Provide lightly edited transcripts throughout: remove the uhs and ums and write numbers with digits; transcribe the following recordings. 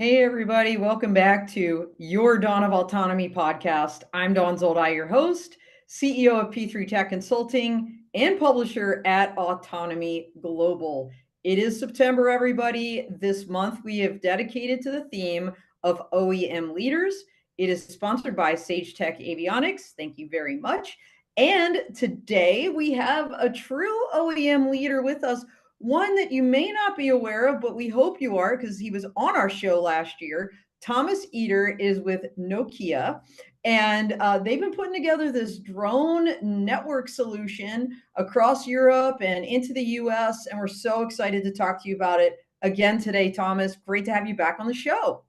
Hey, everybody, welcome back to your Dawn of Autonomy podcast. I'm Dawn Zoldai, your host, CEO of P3 Tech Consulting, and publisher at Autonomy Global. It is September, everybody. This month we have dedicated to the theme of OEM leaders. It is sponsored by Sage Tech Avionics. Thank you very much. And today we have a true OEM leader with us, one that you may not be aware of, but we hope you are because he was on our show last year. Thomas Eder is with Nokia, and they've been putting together this drone network solution across Europe and into the US. And we're so excited to talk to you about it again today, Thomas. Great to have you back on the show.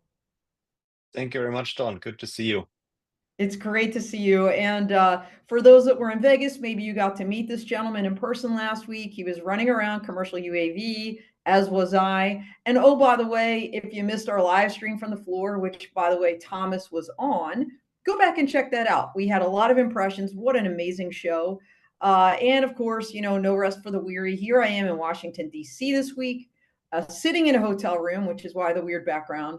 Thank you very much, Don. Good to see you. It's great to see you. And for those that were in Vegas, maybe you got to meet this gentleman in person last week. He was running around commercial UAV, as was I. And oh, by the way, if you missed our live stream from the floor, which, by the way, Thomas was on, go back and check that out. We had a lot of impressions. What an amazing show. And of course, no rest for the weary. Here I am in Washington, D.C. this week, sitting in a hotel room, which is why the weird background.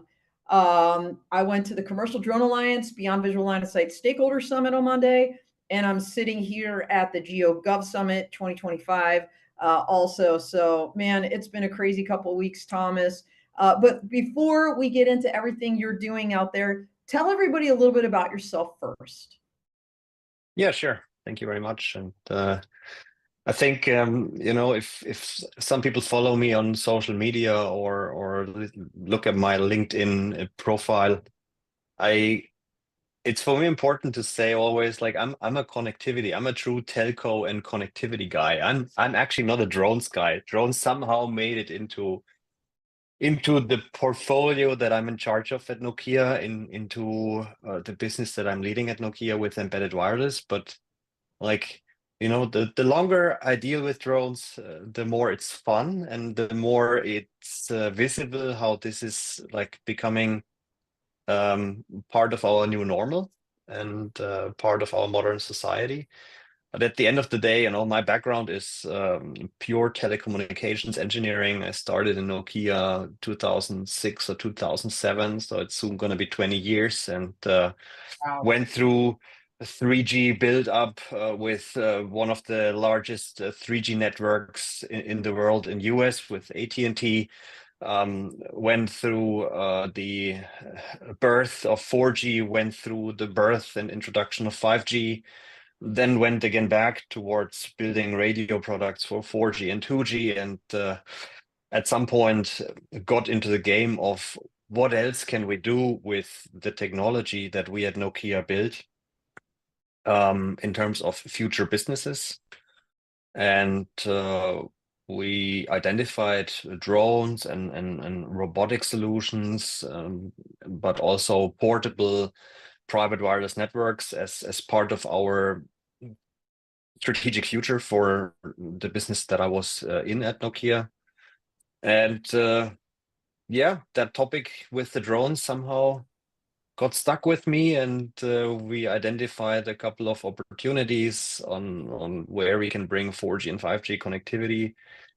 I went to the Commercial Drone Alliance Beyond Visual Line of Sight Stakeholder Summit on Monday, and I'm sitting here at the GeoGov Summit 2025 also. So, man, it's been a crazy couple of weeks, Thomas. But before we get into everything you're doing out there, tell everybody a little bit about yourself first. Yeah, sure. Thank you very much. And I think if some people follow me on social media or look at my LinkedIn profile, it's for me important to say always like I'm a connectivity. I'm a true telco and connectivity guy. I'm actually not a drones guy. Drones somehow made it into the portfolio that I'm in charge of at Nokia, into the business that I'm leading at Nokia with embedded wireless. But like, the longer I deal with drones, the more it's fun and the more it's visible how this is like becoming part of our new normal and part of our modern society. But at the end of the day, my background is pure telecommunications engineering. I started in Nokia 2006 or 2007, so it's soon going to be 20 years, and went through a 3G build up with one of the largest 3G networks in the world in US with AT&T. Went through the birth of 4G, went through the birth and introduction of 5G, then went again back towards building radio products for 4G and 2G, and at some point got into the game of what else can we do with the technology that we at Nokia built in terms of future businesses. And we identified drones and robotic solutions, but also portable private wireless networks as part of our strategic future for the business that I was in at Nokia. And that topic with the drones somehow got stuck with me, and we identified a couple of opportunities on where we can bring 4G and 5G connectivity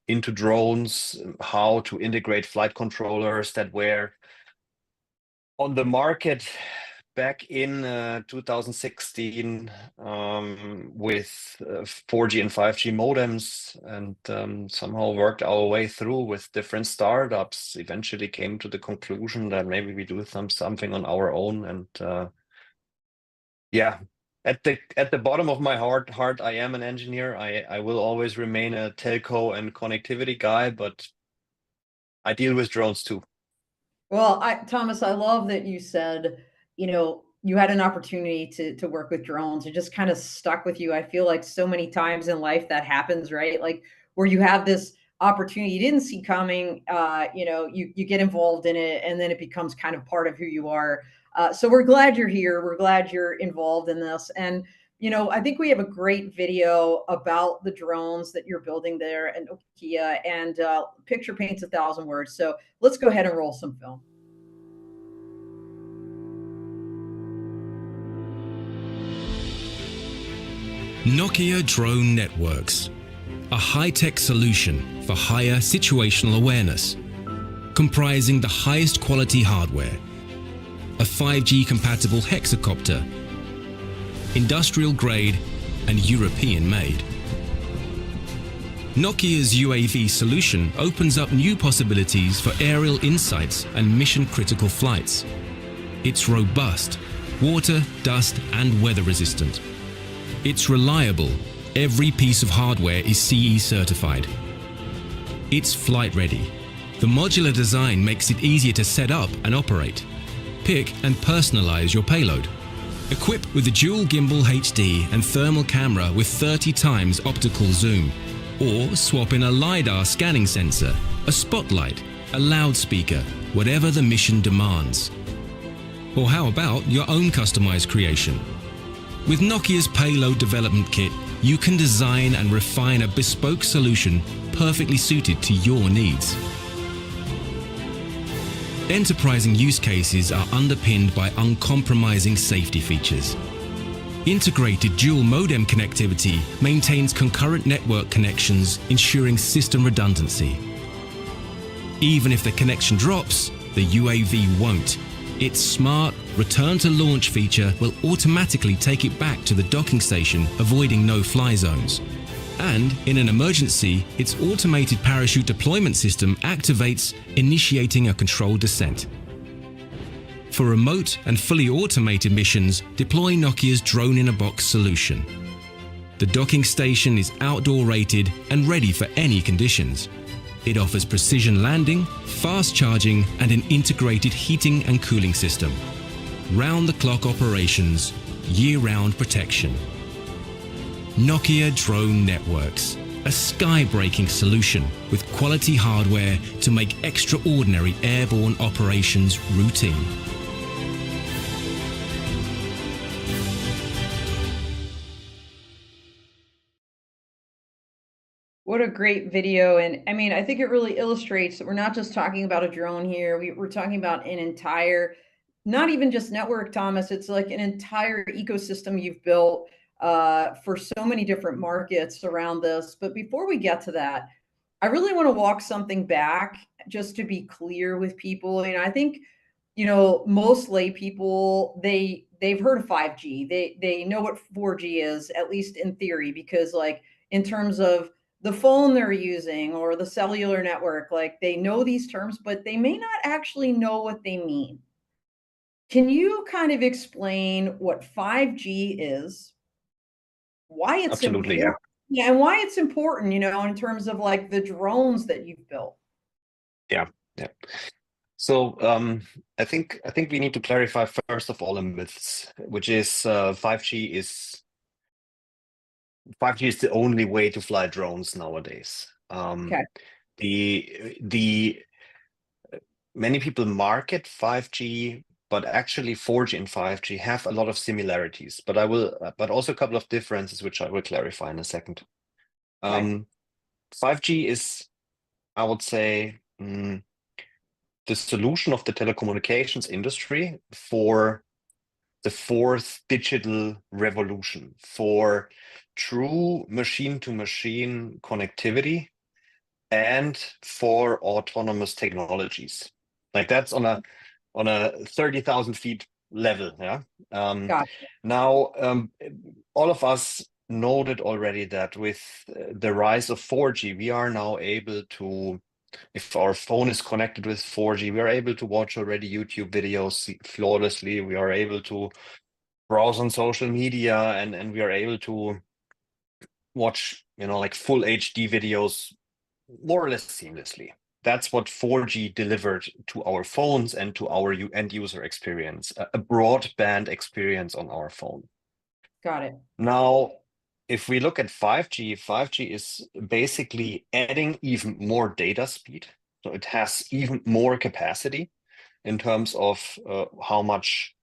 into drones, how to integrate flight controllers that were on the market back in 2016 with 4G and 5G modems, and somehow worked our way through with different startups. Eventually came to the conclusion that maybe we do something on our own. And at the bottom of my heart, I am an engineer. I will always remain a telco and connectivity guy, but I deal with drones too. Well, Thomas, I love that you said, you had an opportunity to work with drones. It just kind of stuck with you. I feel like so many times in life that happens, right? Like where you have this opportunity you didn't see coming, you get involved in it, and then it becomes kind of part of who you are. So we're glad you're here. We're glad you're involved in this. And I think we have a great video about the drones that you're building there at Nokia, and picture paints 1,000 words. So let's go ahead and roll some film. Nokia Drone Networks, a high-tech solution for higher situational awareness, comprising the highest quality hardware, a 5G compatible hexacopter, industrial grade and European made. Nokia's UAV solution opens up new possibilities for aerial insights and mission-critical flights. It's robust, water, dust and weather resistant. It's reliable. Every piece of hardware is CE certified. It's flight ready. The modular design makes it easier to set up and operate. Pick and personalize your payload. Equipped with a dual gimbal HD and thermal camera with 30 times optical zoom. Or swap in a LiDAR scanning sensor, a spotlight, a loudspeaker, whatever the mission demands. Or how about your own customized creation? With Nokia's Payload Development Kit, you can design and refine a bespoke solution perfectly suited to your needs. Enterprising use cases are underpinned by uncompromising safety features. Integrated dual modem connectivity maintains concurrent network connections, ensuring system redundancy. Even if the connection drops, the UAV won't. Its smart return to launch feature will automatically take it back to the docking station, avoiding no-fly zones. And in an emergency, its automated parachute deployment system activates, initiating a controlled descent. For remote and fully automated missions, deploy Nokia's drone-in-a-box solution. The docking station is outdoor rated and ready for any conditions. It offers precision landing, fast charging and an integrated heating and cooling system. Round-the-clock operations, year-round protection. Nokia Drone Networks, a sky-breaking solution with quality hardware to make extraordinary airborne operations routine. What a great video. And I mean, I think it really illustrates that we're not just talking about a drone here. We're talking about an entire, not even just network, Thomas, it's like an entire ecosystem you've built for so many different markets around this. But before we get to that, I really want to walk something back just to be clear with people. And I think, most lay people, they've heard of 5G. They know what 4G is, at least in theory, because like in terms of the phone they're using or the cellular network, like they know these terms, but they may not actually know what they mean. Can you kind of explain what 5G is, why it's Absolutely, important, yeah, and why it's important, in terms of like the drones that you've built? yeah, yeah. So I think we need to clarify first of all the myths, which is 5G is the only way to fly drones nowadays. Okay. The many people market 5G, but actually 4G and 5G have a lot of similarities. But but also a couple of differences, which I will clarify in a second. Okay. 5G is, I would say, the solution of the telecommunications industry for the fourth digital revolution, for true machine-to-machine connectivity and for autonomous technologies. Like that's on a 30,000 feet level. Yeah. Gotcha. Now, all of us noted already that with the rise of 4G, we are now able to, if our phone is connected with 4G, we are able to watch already YouTube videos flawlessly. We are able to browse on social media and we are able to watch, like full HD videos more or less seamlessly. That's what 4G delivered to our phones and to our end user experience, a broadband experience on our phone. Got it. Now, if we look at 5G, 5G is basically adding even more data speed. So it has even more capacity in terms of how much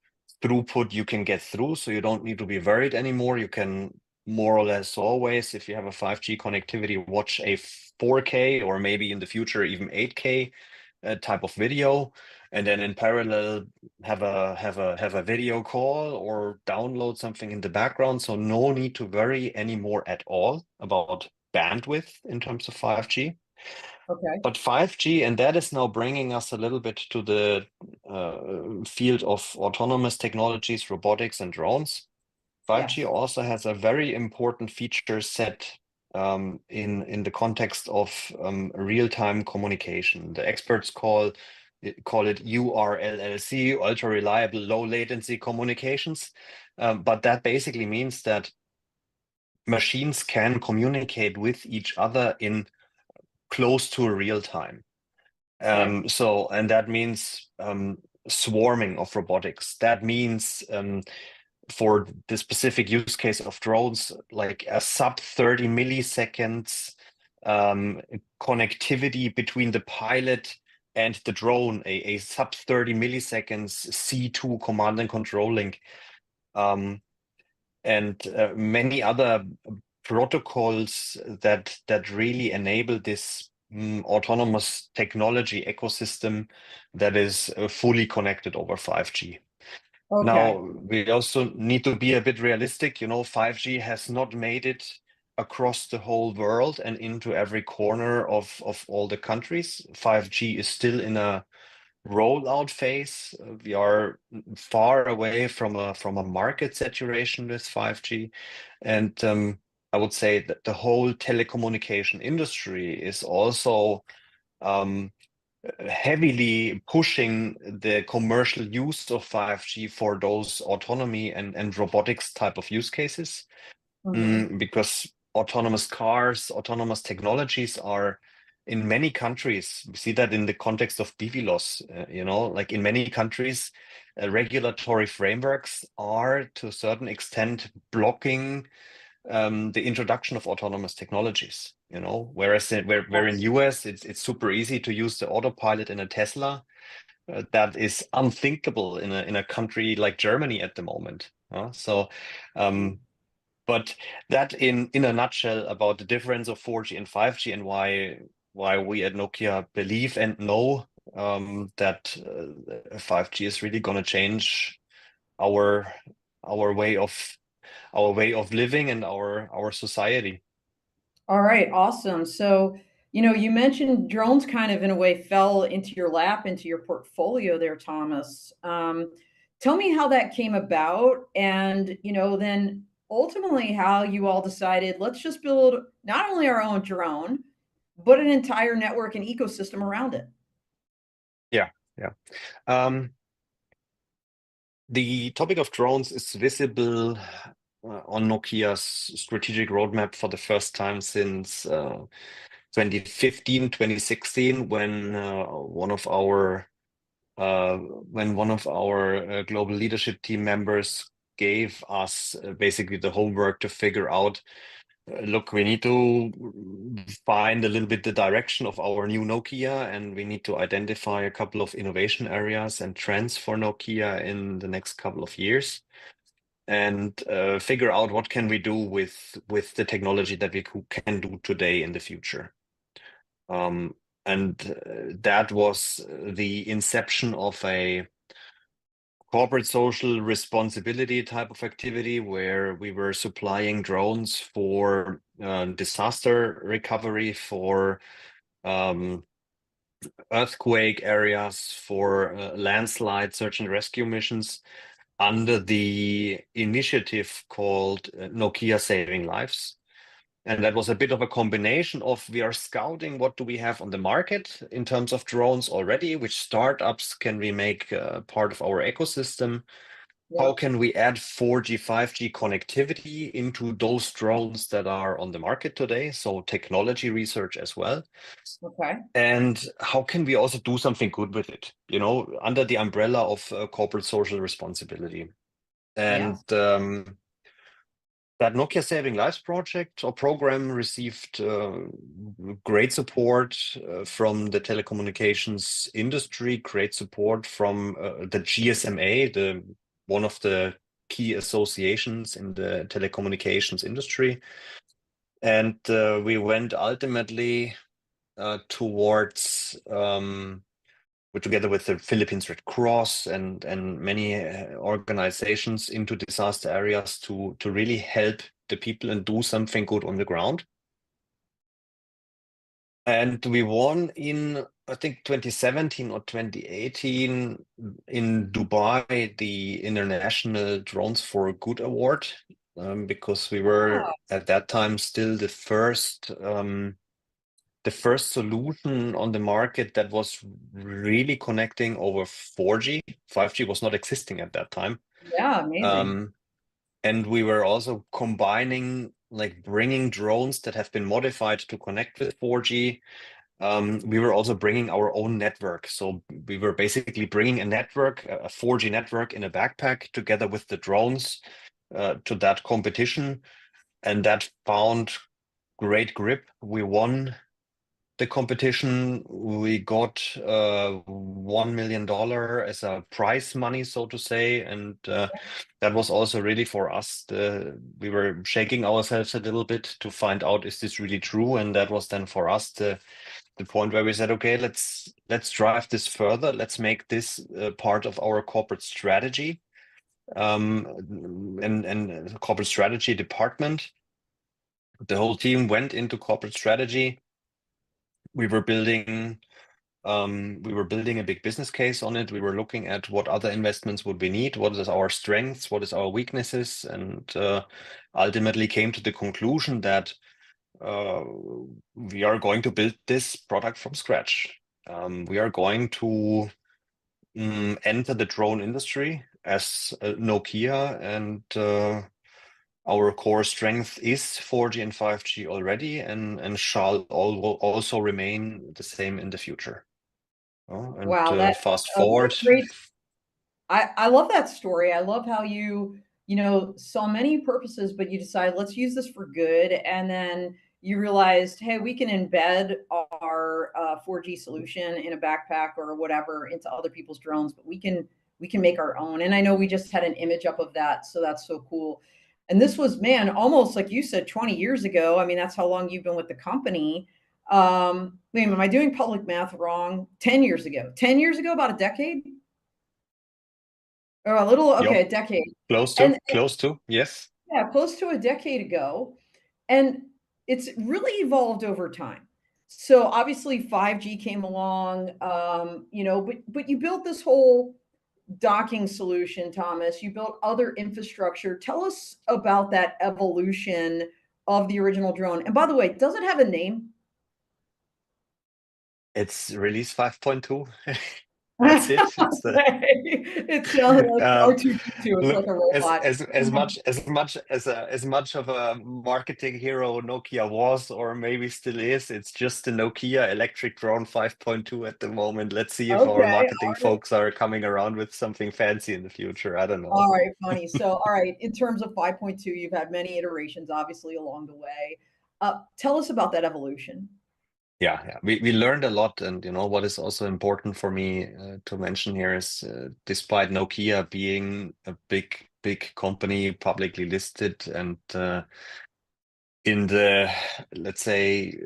throughput you can get through. So you don't need to be worried anymore. You can more or less always, if you have a 5G connectivity, watch a 4K or maybe in the future even 8K type of video, and then in parallel have a video call or download something in the background. So no need to worry anymore at all about bandwidth in terms of 5G. Okay. But 5G, and that is now bringing us a little bit to the field of autonomous technologies, robotics, and drones. 5G Yes. also has a very important feature set in the context of real-time communication. The experts call it URLLC, ultra reliable, low latency communications. But that basically means that machines can communicate with each other in close to real time. Okay. And that means swarming of robotics. That means for the specific use case of drones, like a sub 30 milliseconds connectivity between the pilot and the drone, a sub 30 milliseconds C2 command and control link, and many other protocols that really enable this autonomous technology ecosystem that is fully connected over 5G. Okay. Now, we also need to be a bit realistic. 5G has not made it across the whole world and into every corner of all the countries. 5G is still in a rollout phase. We are far away from a market saturation with 5G. And I would say that the whole telecommunication industry is also heavily pushing the commercial use of 5G for those autonomy and robotics type of use cases, because autonomous cars, autonomous technologies are in many countries. We see that in the context of BVLOS, like in many countries, regulatory frameworks are to a certain extent blocking the introduction of autonomous technologies, whereas where in US it's super easy to use the autopilot in a Tesla. That is unthinkable in a country like Germany at the moment. But that in a nutshell about the difference of 4G and 5G and why we at Nokia believe and know that 5G is really going to change our way of living and our society. All right, awesome. So, you mentioned drones kind of in a way fell into your lap, into your portfolio there, Thomas. Tell me how that came about, and then ultimately how you all decided, let's just build not only our own drone, but an entire network and ecosystem around it. Yeah. The topic of drones is visible on Nokia's strategic roadmap for the first time since 2015, 2016, when one of our global leadership team members gave us basically the homework to figure out, look, we need to find a little bit the direction of our new Nokia, and we need to identify a couple of innovation areas and trends for Nokia in the next couple of years, and figure out what can we do with the technology that we can do today in the future. And that was the inception of a corporate social responsibility type of activity where we were supplying drones for disaster recovery, for earthquake areas, for landslide search and rescue missions under the initiative called Nokia Saving Lives. And that was a bit of a combination of, we are scouting what do we have on the market in terms of drones already, which startups can we make part of our ecosystem, how can we add 4G, 5G connectivity into those drones that are on the market today, so technology research as well. Okay. And how can we also do something good with it, under the umbrella of corporate social responsibility. And that Nokia Saving Lives project or program received great support from the telecommunications industry, great support from the GSMA, one of the key associations in the telecommunications industry. And we went ultimately towards together with the Philippines Red Cross and many organizations into disaster areas to really help the people and do something good on the ground. And we won in, I think, 2017 or 2018 in Dubai, the International Drones for Good Award, because we were at that time still the first solution on the market that was really connecting over 4G. 5G was not existing at that time. Yeah, amazing. And we were also combining, like bringing drones that have been modified to connect with 4G. We were also bringing our own network. So we were basically bringing a network, a 4G network in a backpack together with the drones to that competition. And that found great grip. We won the competition. We got $1 million as a prize money, so to say, and that was also really for us. We were shaking ourselves a little bit to find out, is this really true? And that was then for us the point where we said, okay, let's drive this further. Let's make this part of our corporate strategy, and corporate strategy department. The whole team went into corporate strategy. We were building a big business case on it. We were looking at what other investments would we need, what is our strengths, what is our weaknesses, and ultimately came to the conclusion that we are going to build this product from scratch. We are going to enter the drone industry as Nokia, and our core strength is 4G and 5G already, and shall also remain the same in the future. And Wow, that fast what forward. a great. I love that story. I love how you saw many purposes, but you decided let's use this for good, and then you realized, hey, we can embed our 4G solution in a backpack or whatever into other people's drones, but we can make our own. And I know we just had an image up of that, so that's so cool. And this was, man, almost like you said, 20 years ago. I mean, that's how long you've been with the company. Wait, am I doing public math wrong? 10 years ago. 10 years ago, about a decade? Or a little, okay, Yep. a decade. Close And to, yes. yeah, close to a decade ago. And it's really evolved over time. So obviously 5G came along, but you built this whole docking solution, Thomas. You built other infrastructure. Tell us about that evolution of the original drone. And by the way, does it have a name? It's release 5.2. That's it. It's the It sounds like R2D2. It's like look, a as robot. much of a marketing hero Nokia was, or maybe still is, it's just the Nokia electric drone 5.2 at the moment. Let's see if our Okay. marketing folks are coming around with something fancy in the future. I don't know. All right, funny. So, all right, in terms of 5.2, you've had many iterations, obviously, along the way. Tell us about that evolution. Yeah. We learned a lot, and what is also important for me to mention here is, despite Nokia being a big company, publicly listed, and in the, let's say,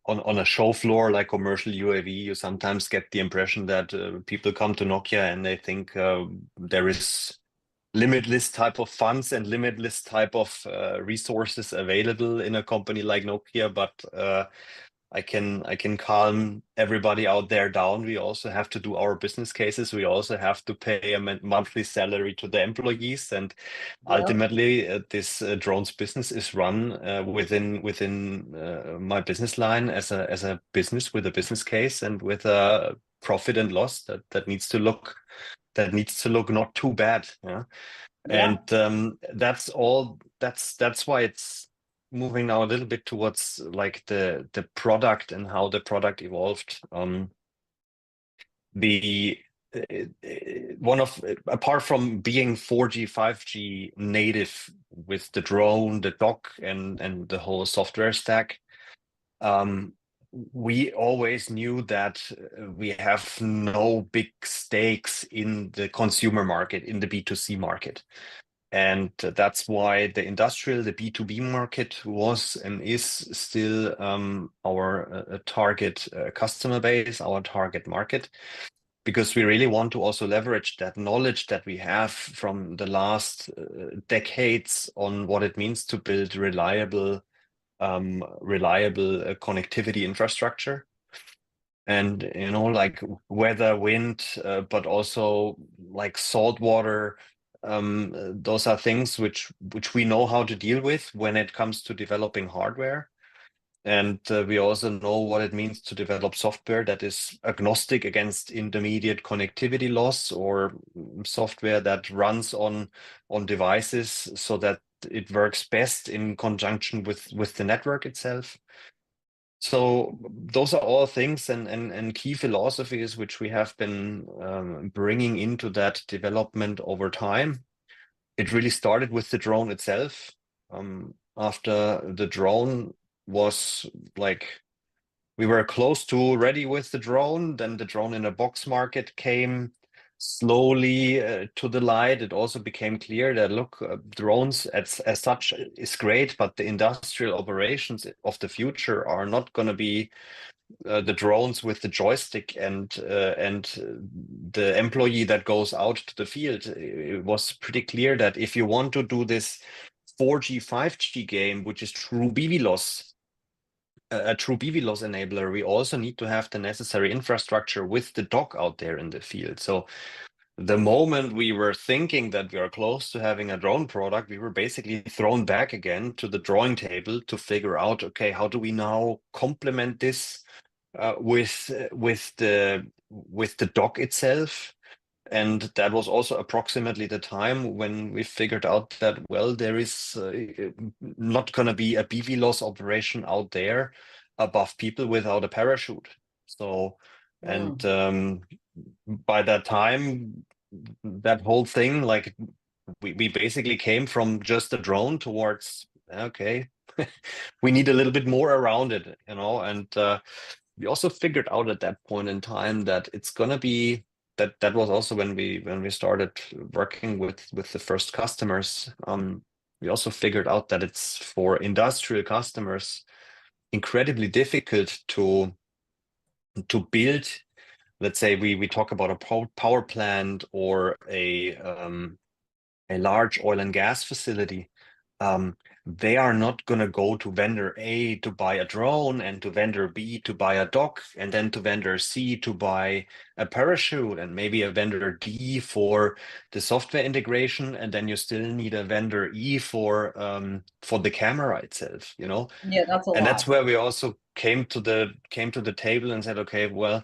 on a show floor like commercial UAV, you sometimes get the impression that people come to Nokia and they think there is limitless type of funds and limitless type of resources available in a company like Nokia, but I can calm everybody out there down. We also have to do our business cases. We also have to pay a monthly salary to the employees, and Yep. ultimately, this drones business is run within my business line as a business with a business case and with a profit and loss that needs to look not too bad. Yeah. Yeah. And that's all. That's why it's moving now a little bit towards like the product and how the product evolved. The one of Apart from being 4G, 5G native with the drone, the dock, and the whole software stack, we always knew that we have no big stakes in the consumer market, in the B2C market. And that's why the industrial, the B2B market was and is still our target customer base, our target market, because we really want to also leverage that knowledge that we have from the last decades on what it means to build reliable connectivity infrastructure. and like weather, wind, but also like salt water. Those are things which we know how to deal with when it comes to developing hardware. And we also know what it means to develop software that is agnostic against intermediate connectivity loss, or software that runs on devices so that it works best in conjunction with the network itself. So those are all things and key philosophies which we have been bringing into that development over time. It really started with the drone itself. After the drone was like, we were close to ready with the drone, then the drone in a box market came slowly to the light. It also became clear that, look, drones as such is great, but the industrial operations of the future are not going to be the drones with the joystick and the employee that goes out to the field. It was pretty clear that if you want to do this 4G, 5G game, which is true BVLOS, a true BVLOS enabler, we also need to have the necessary infrastructure with the dock out there in the field. So the moment we were thinking that we are close to having a drone product, we were basically thrown back again to the drawing table to figure out, okay, how do we now complement this with the dock itself? And that was also approximately the time when we figured out that, well, there is not going to be a BVLOS operation out there above people without a parachute. So, and by that time, that whole thing, like we basically came from just a drone towards, okay, we need a little bit more around it, and we also figured out at that point in time that it's gonna be that was also when we started working with the first customers. We also figured out that it's for industrial customers incredibly difficult to build. Let's say we talk about a power plant or a large oil and gas facility. They are not going to go to vendor A to buy a drone, and to vendor B to buy a dock, and then to vendor C to buy a parachute, and maybe a vendor D for the software integration, and then you still need a vendor E for the camera itself, Yeah, that's a And lot. that's where we also came to the table and said, okay, well,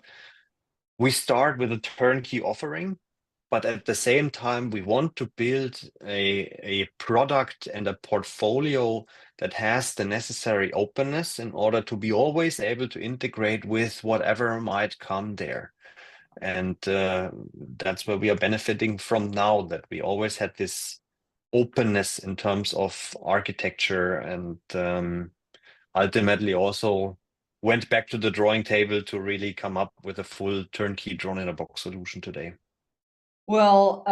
we start with a turnkey offering, but at the same time, we want to build a product and a portfolio that has the necessary openness in order to be always able to integrate with whatever might come there. And that's where we are benefiting from now, that we always had this openness in terms of architecture, and ultimately also went back to the drawing table to really come up with a full turnkey drone in a box solution today. Well,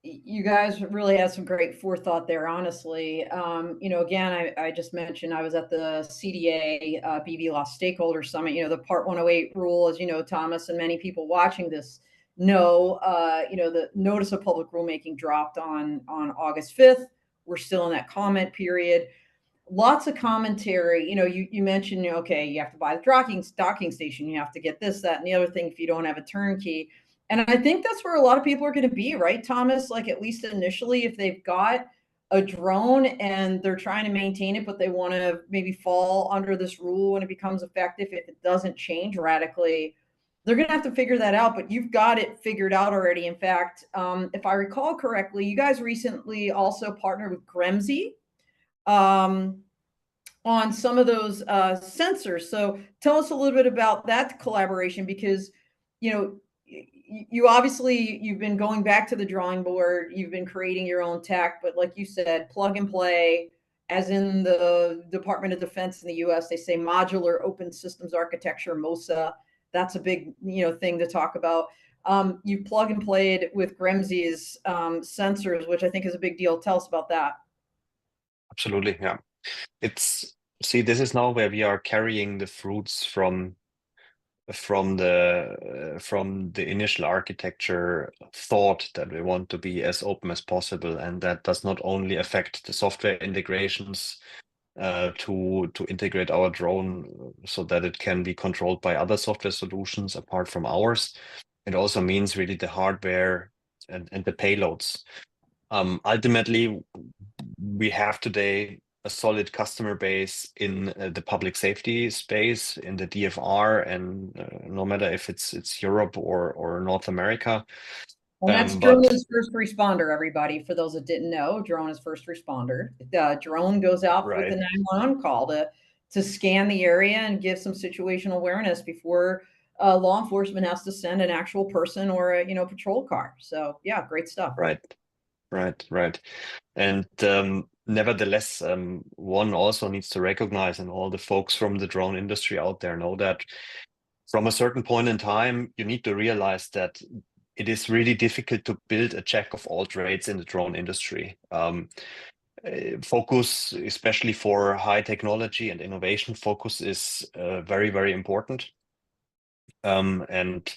you guys really had some great forethought there, honestly. Again, I just mentioned I was at the CDA BVLOS Stakeholder Summit. The Part 108 rule, as you know, Thomas, and many people watching this know, the notice of public rulemaking dropped on August 5th. We're still in that comment period. Lots of commentary. You mentioned, okay, you have to buy the docking station, you have to get this, that, and the other thing if you don't have a turnkey. And I think that's where a lot of people are going to be, right, Thomas? Like, at least initially, if they've got a drone and they're trying to maintain it, but they want to maybe fall under this rule when it becomes effective, if it doesn't change radically, they're going to have to figure that out. But you've got it figured out already. In fact, if I recall correctly, you guys recently also partnered with Gremsy on some of those sensors. So tell us a little bit about that collaboration, because you obviously, you've been going back to the drawing board, you've been creating your own tech, but like you said, plug and play, as in the Department of Defense in the US, they say modular open systems architecture, MOSA. That's a big thing to talk about. You plug and played with Gremsy's sensors, which I think is a big deal. Tell us about that. Absolutely, yeah. This is now where we are carrying the fruits from the initial architecture thought that we want to be as open as possible, and that does not only affect the software integrations to integrate our drone so that it can be controlled by other software solutions apart from ours. It also means really the hardware and the payloads. Ultimately, we have today a solid customer base in the public safety space, in the DFR, and no matter if it's Europe or North America. And that's drone is first responder, everybody. For those that didn't know, drone is first responder. Drone goes out with the 911 call to scan the area and give some situational awareness before law enforcement has to send an actual person or a patrol car. So yeah, great stuff. Right. And nevertheless, one also needs to recognize, and all the folks from the drone industry out there know that from a certain point in time, you need to realize that it is really difficult to build a jack of all trades in the drone industry. Focus, especially for high technology and innovation, focus is very, very important. And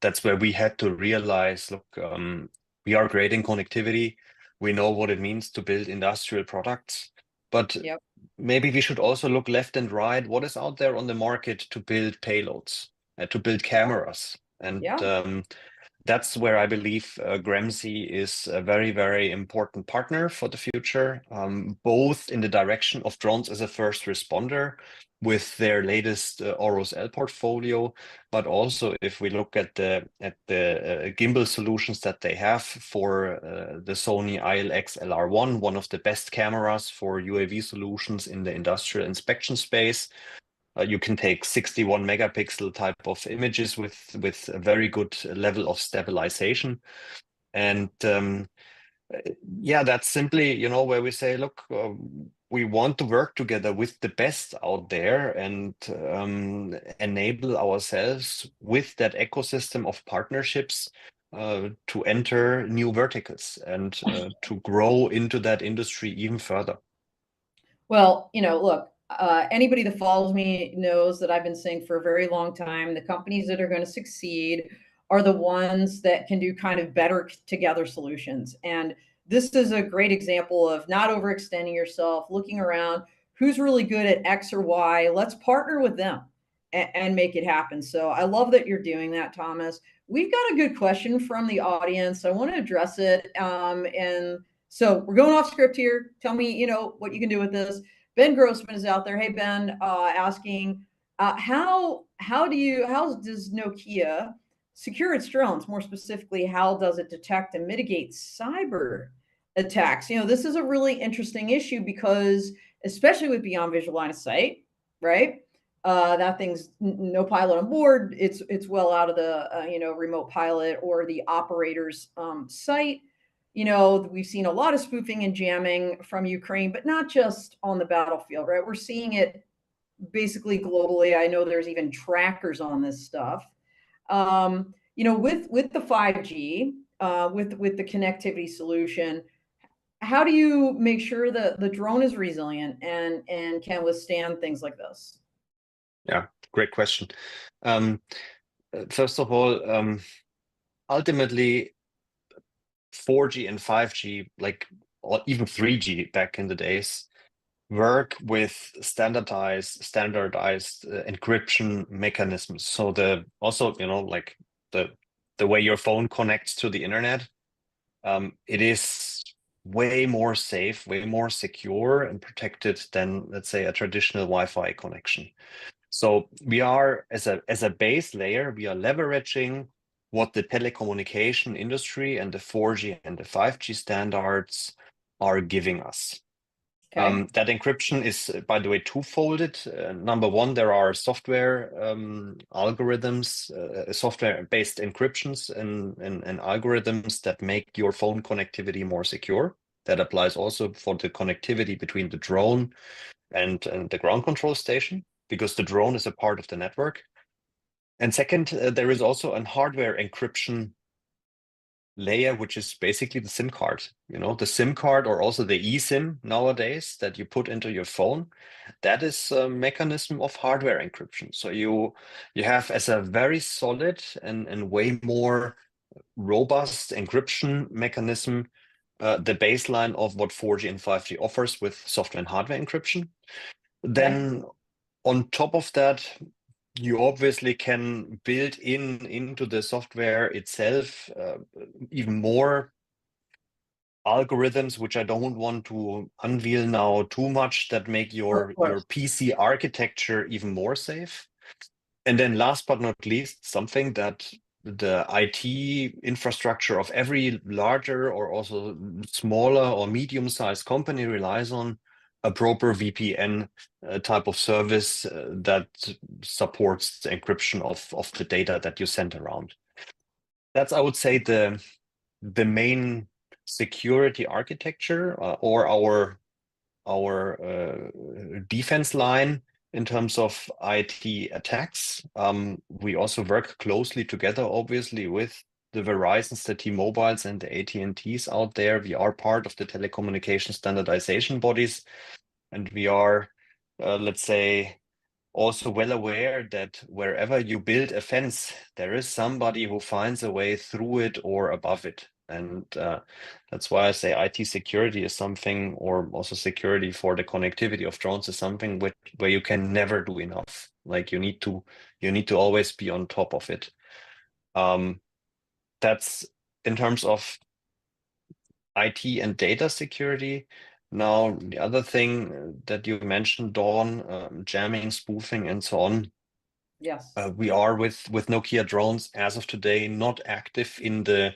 that's where we had to realize, look, we are creating connectivity. We know what it means to build industrial products, but maybe we should also look left and right. What is out there on the market to build payloads, to build cameras? And that's where I believe Gramsci is a very, very important partner for the future, both in the direction of drones as a first responder with their latest OROS-L portfolio, but also if we look at the gimbal solutions that they have for the Sony ILX LR1, one of the best cameras for UAV solutions in the industrial inspection space. You can take 61 megapixel type of images with a very good level of stabilization. And that's simply, where we say, look, we want to work together with the best out there and enable ourselves with that ecosystem of partnerships to enter new verticals and to grow into that industry even further. Well, look, anybody that follows me knows that I've been saying for a very long time, the companies that are going to succeed are the ones that can do kind of better together solutions. And this is a great example of not overextending yourself, looking around, who's really good at X or Y. Let's partner with them and make it happen. So I love that you're doing that, Thomas. We've got a good question from the audience. I want to address it. And so we're going off script here. Tell me, what you can do with this. Ben Grossman is out there. Hey, Ben, asking, how does Nokia secure its drones? More specifically, how does it detect and mitigate cyber attacks? This is a really interesting issue because, especially with beyond visual line of sight, right? That thing's no pilot on board. It's well out of the remote pilot or the operator's sight. We've seen a lot of spoofing and jamming from Ukraine, but not just on the battlefield, right? We're seeing it basically globally. I know there's even trackers on this stuff. With the 5G, with the connectivity solution, how do you make sure that the drone is resilient and can withstand things like this? Yeah, great question. First of all, ultimately, 4G and 5G, or even 3G back in the days, work with standardized encryption mechanisms. So the way your phone connects to the internet, it is way more safe, way more secure and protected than, let's say, a traditional Wi-Fi connection. So we are, as a base layer, we are leveraging what the telecommunication industry and the 4G and the 5G standards are giving us. Okay. That encryption is, by the way, two-folded. Number one, there are software algorithms, software-based encryptions and algorithms that make your phone connectivity more secure. That applies also for the connectivity between the drone and the ground control station, because the drone is a part of the network. And second, there is also a hardware encryption layer, which is basically the SIM card. The SIM card, or also the eSIM nowadays that you put into your phone, that is a mechanism of hardware encryption. So you have, as a very solid and way more robust encryption mechanism, the baseline of what 4G and 5G offers with software and hardware encryption. Then on top of that, you obviously can build into the software itself even more algorithms, which I don't want to unveil now too much, that make your PC architecture even more safe. And then last but not least, something that the IT infrastructure of every larger or also smaller or medium-sized company relies on, a proper VPN type of service that supports the encryption of the data that you send around. That's, I would say, the main security architecture or our defense line in terms of IT attacks. We also work closely together, obviously, with the Verizons, the T-Mobiles, and the AT&Ts out there. We are part of the telecommunication standardization bodies, and we are, let's say, also well aware that wherever you build a fence, there is somebody who finds a way through it or above it. And that's why I say IT security is something, or also security for the connectivity of drones is something where you can never do enough. Like you need to always be on top of it. That's in terms of IT and data security. Now, the other thing that you mentioned, Dawn, jamming, spoofing, and so on. Yes. We are with Nokia drones as of today not active in the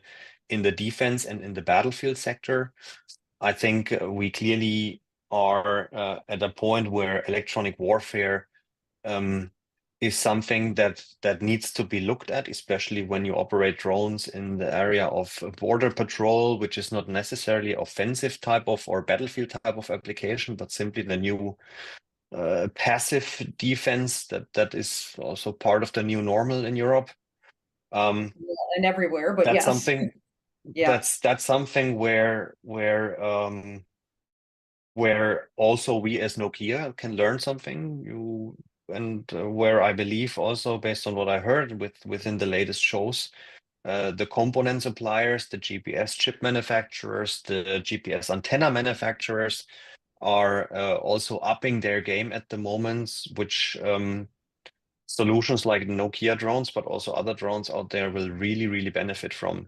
defense and in the battlefield sector. I think we clearly are at a point where electronic warfare is something that needs to be looked at, especially when you operate drones in the area of border patrol, which is not necessarily offensive type of or battlefield type of application, but simply the new passive defense that is also part of the new normal in Europe. And everywhere, but that's yes. something that's something where also we as Nokia can learn something. Where I believe also, based on what I heard within the latest shows, the component suppliers, the GPS chip manufacturers, the GPS antenna manufacturers are also upping their game at the moment, which solutions like Nokia drones, but also other drones out there will really, really benefit from.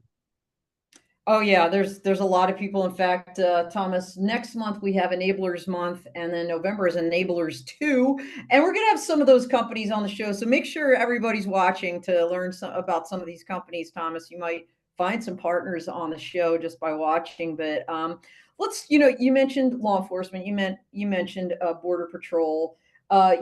Oh yeah, there's a lot of people. In fact, Thomas, next month we have Enablers Month, and then November is Enablers 2, and we're gonna have some of those companies on the show. So make sure everybody's watching to learn about some of these companies. Thomas, you might find some partners on the show just by watching. But let's, you mentioned law enforcement, you mentioned border patrol.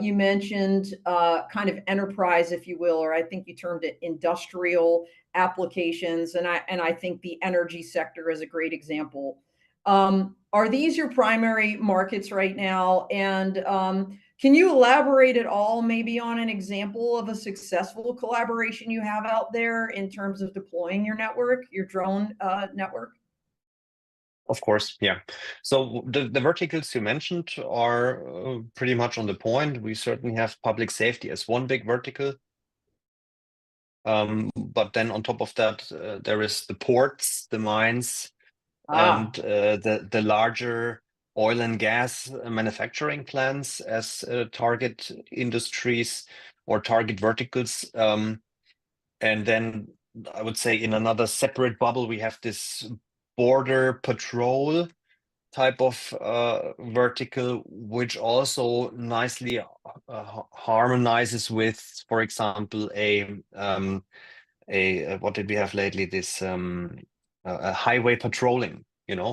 You mentioned kind of enterprise, if you will, or I think you termed it industrial applications, and I think the energy sector is a great example. Are these your primary markets right now? And can you elaborate at all, maybe on an example of a successful collaboration you have out there in terms of deploying your network, your drone network? Of course, yeah. So the verticals you mentioned are pretty much on the point. We certainly have public safety as one big vertical. But then on top of that, there is the ports, the mines, and the larger oil and gas manufacturing plants as target industries or target verticals. And then I would say in another separate bubble, we have this border patrol type of vertical, which also nicely harmonizes with, for example, a what did we have lately? This a highway patrolling, and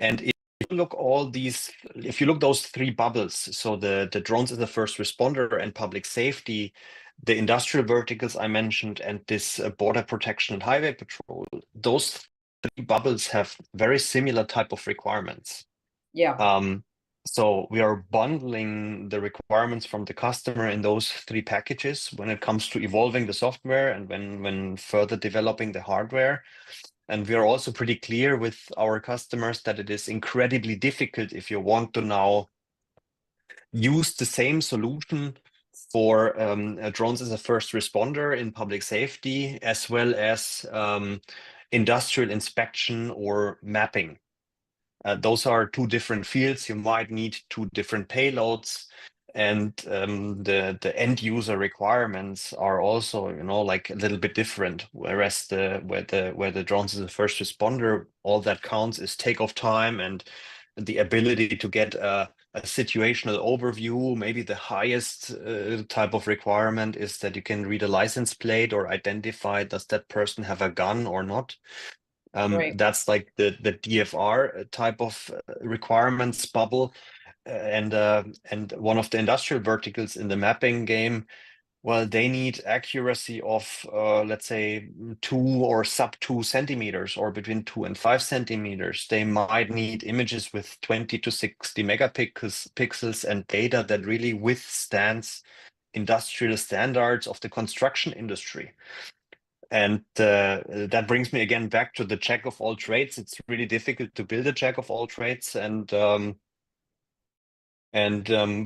if you look those three bubbles, so the drones as a first responder and public safety, the industrial verticals I mentioned, and this border protection and highway patrol, those three bubbles have very similar type of requirements. Yeah. So we are bundling the requirements from the customer in those three packages when it comes to evolving the software and when further developing the hardware. And we are also pretty clear with our customers that it is incredibly difficult if you want to now use the same solution for drones as a first responder in public safety, as well as industrial inspection or mapping. Those are two different fields. You might need two different payloads, and the end user requirements are also, you know, like a little bit different. Whereas where the drones is a first responder, all that counts is takeoff time and the ability to get a situational overview. Maybe the highest type of requirement is that you can read a license plate or identify, does that person have a gun or not? Right. That's like the DFR type of requirements bubble. And one of the industrial verticals in the mapping game, well, they need accuracy of, let's say, 2 or sub 2 centimeters, or between 2 and 5 centimeters. They might need images with 20 to 60 megapixels and data that really withstands industrial standards of the construction industry. And that brings me again back to the jack of all trades. It's really difficult to build a jack of all trades, and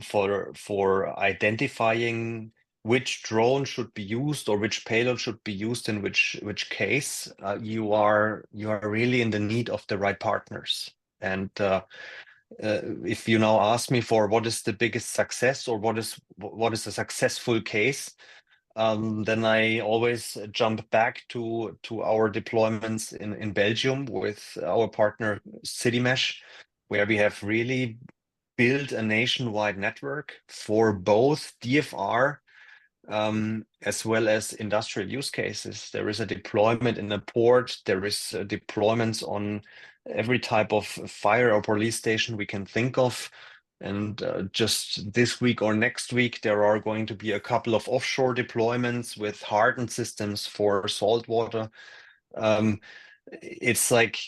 for identifying which drone should be used or which payload should be used in which case, you are really in the need of the right partners. And if you now ask me for what is the biggest success, or what is a successful case, then I always jump back to our deployments in Belgium with our partner CityMesh, where we have really built a nationwide network for both DFR as well as industrial use cases. There is a deployment in a port. There is deployments on every type of fire or police station we can think of. And just this week or next week, there are going to be a couple of offshore deployments with hardened systems for saltwater. It's like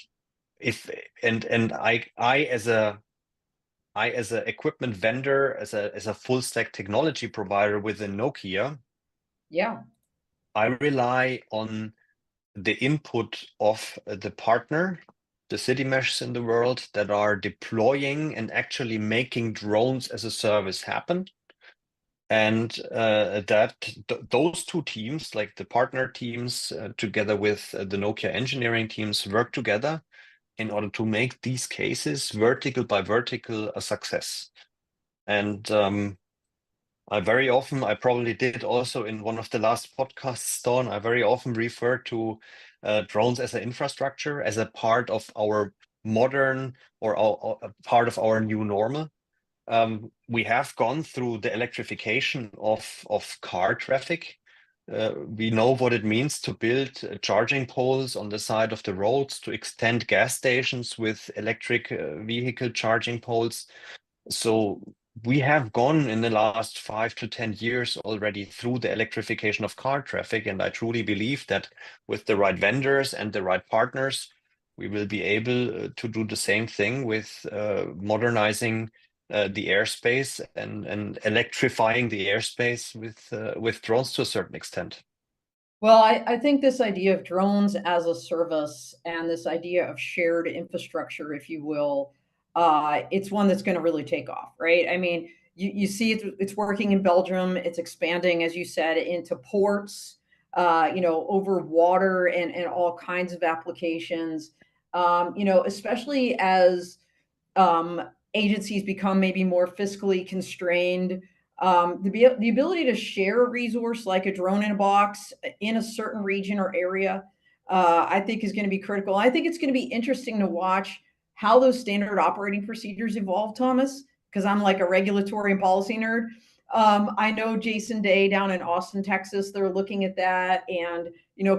I as a equipment vendor, as a full stack technology provider within Nokia, Yeah. I rely on the input of the partner, the city meshes in the world that are deploying and actually making drones as a service happen. And those two teams, like the partner teams, together with the Nokia engineering teams, work together in order to make these cases vertical by vertical a success. And I probably did also in one of the last podcasts, Dawn, I very often refer to drones as an infrastructure, as a part of our modern, or a part of our new normal. We have gone through the electrification of car traffic. We know what it means to build charging poles on the side of the roads, to extend gas stations with electric vehicle charging poles. So we have gone in the last 5 to 10 years already through the electrification of car traffic. And I truly believe that with the right vendors and the right partners, we will be able to do the same thing with modernizing the airspace and electrifying the airspace with drones to a certain extent. Well, I think this idea of drones as a service and this idea of shared infrastructure, if you will, it's one that's going to really take off, right? I mean, you see it's working in Belgium. It's expanding, as you said, into ports, over water and all kinds of applications, especially as agencies become maybe more fiscally constrained. The ability to share a resource like a drone in a box in a certain region or area, I think is going to be critical. I think it's going to be interesting to watch how those standard operating procedures evolve, Thomas, because I'm like a regulatory and policy nerd. I know Jason Day down in Austin, Texas, they're looking at that and,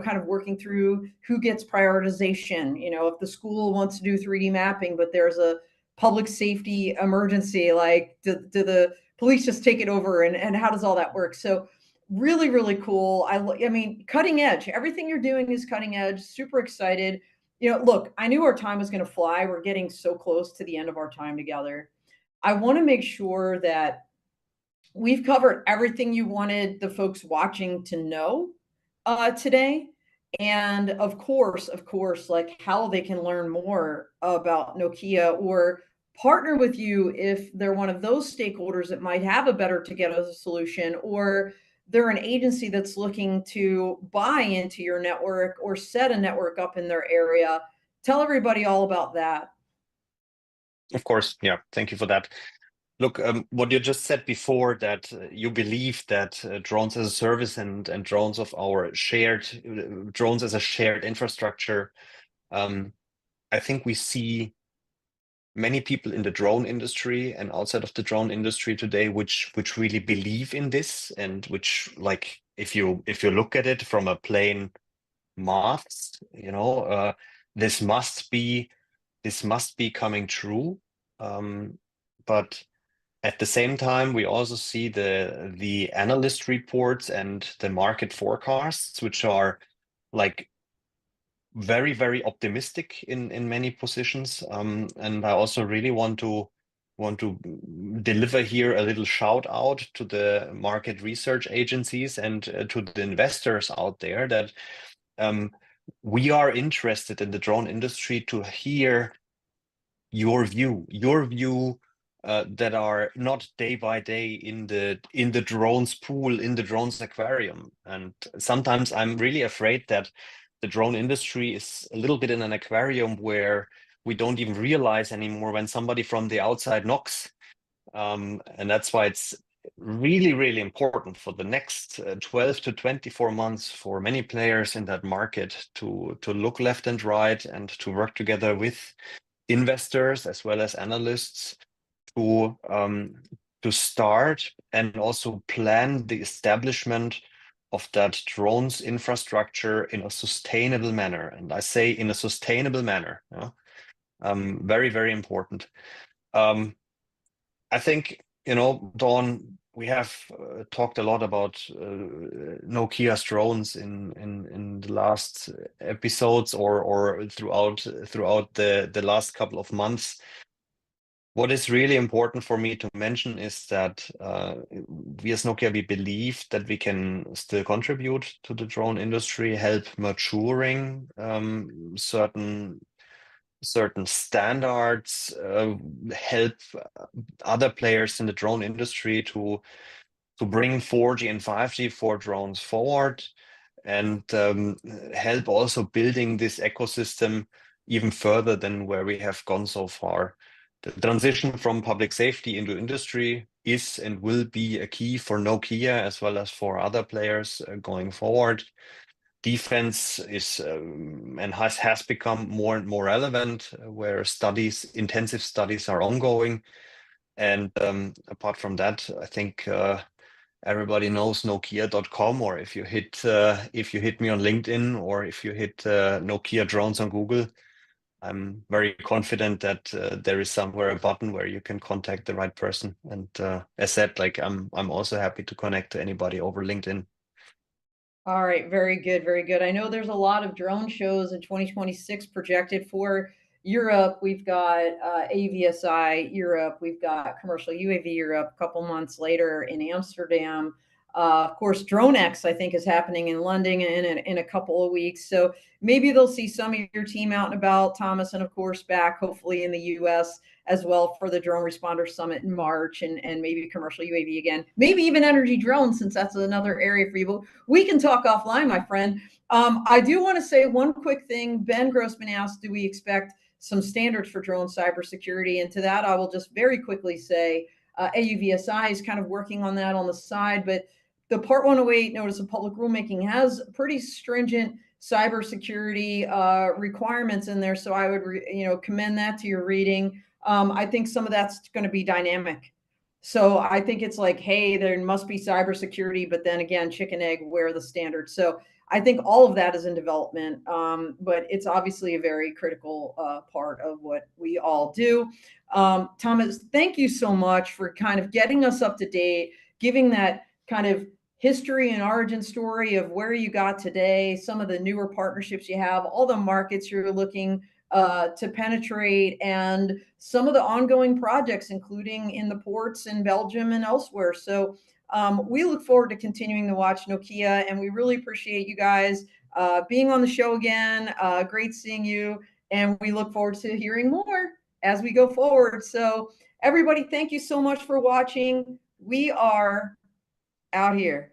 kind of working through who gets prioritization. If the school wants to do 3D mapping, but there's a public safety emergency, like do the police just take it over, and how does all that work? So really, really cool. I mean, cutting edge. Everything you're doing is cutting edge. Super excited. Look, I knew our time was going to fly. We're getting so close to the end of our time together. I want to make sure that we've covered everything you wanted the folks watching to know today. And of course, like how they can learn more about Nokia or partner with you if they're one of those stakeholders that might have a better together solution, or they're an agency that's looking to buy into your network or set a network up in their area. Tell everybody all about that. Of course, yeah. Thank you for that. Look, what you just said before, that you believe that drones as a service and drones of our shared drones as a shared infrastructure. I think we see many people in the drone industry and outside of the drone industry today, which really believe in this, and which, like, if you look at it from a plain maths, this must be coming true. But at the same time, we also see the analyst reports and the market forecasts, which are like very, very optimistic in many positions. And I also really want to deliver here a little shout out to the market research agencies and to the investors out there, that we are interested in the drone industry to hear your view that are not day by day in the drones pool, in the drones aquarium. And sometimes I'm really afraid that the drone industry is a little bit in an aquarium where we don't even realize anymore when somebody from the outside knocks. And that's why it's really, really important for the next 12 to 24 months for many players in that market to look left and right and to work together with investors as well as analysts to start and also plan the establishment of that drones infrastructure in a sustainable manner. And I say in a sustainable manner. Very, very important. I think, Dawn, we have talked a lot about Nokia's drones in the last episodes or throughout the last couple of months. What is really important for me to mention is that we as Nokia, we believe that we can still contribute to the drone industry, help maturing certain standards, help other players in the drone industry to bring 4G and 5G for drones forward, and help also building this ecosystem even further than where we have gone so far. The transition from public safety into industry is and will be a key for Nokia as well as for other players going forward. Defense is and has become more and more relevant, where intensive studies are ongoing. And apart from that, I think everybody knows Nokia.com, or if you hit me on LinkedIn, or if you hit Nokia drones on Google, I'm very confident that there is somewhere a button where you can contact the right person. And as said, like I'm also happy to connect to anybody over LinkedIn. All right, very good, very good. I know there's a lot of drone shows in 2026 projected for Europe. We've got AVSI Europe. We've got Commercial UAV Europe a couple months later in Amsterdam. Of course, DroneX, I think, is happening in London in a couple of weeks. So maybe they'll see some of your team out and about, Thomas, and of course back hopefully in the US as well for the Drone Responder Summit in March, and maybe commercial UAV again, maybe even energy drones, since that's another area for you. But we can talk offline, my friend. I do want to say one quick thing. Ben Grossman asked, do we expect some standards for drone cybersecurity? And to that, I will just very quickly say AUVSI is kind of working on that on the side, but the Part 108 Notice of Public Rulemaking has pretty stringent cybersecurity requirements in there. So I would, commend that to your reading. I think some of that's going to be dynamic. So I think it's like, hey, there must be cybersecurity, but then again, chicken egg, where are the standards? So I think all of that is in development, but it's obviously a very critical part of what we all do. Thomas, thank you so much for kind of getting us up to date, giving that kind of history and origin story of where you got today, some of the newer partnerships you have, all the markets you're looking to penetrate, and some of the ongoing projects, including in the ports in Belgium and elsewhere. So we look forward to continuing to watch Nokia, and we really appreciate you guys being on the show again. Great seeing you, and we look forward to hearing more as we go forward. So everybody, thank you so much for watching. We are out here.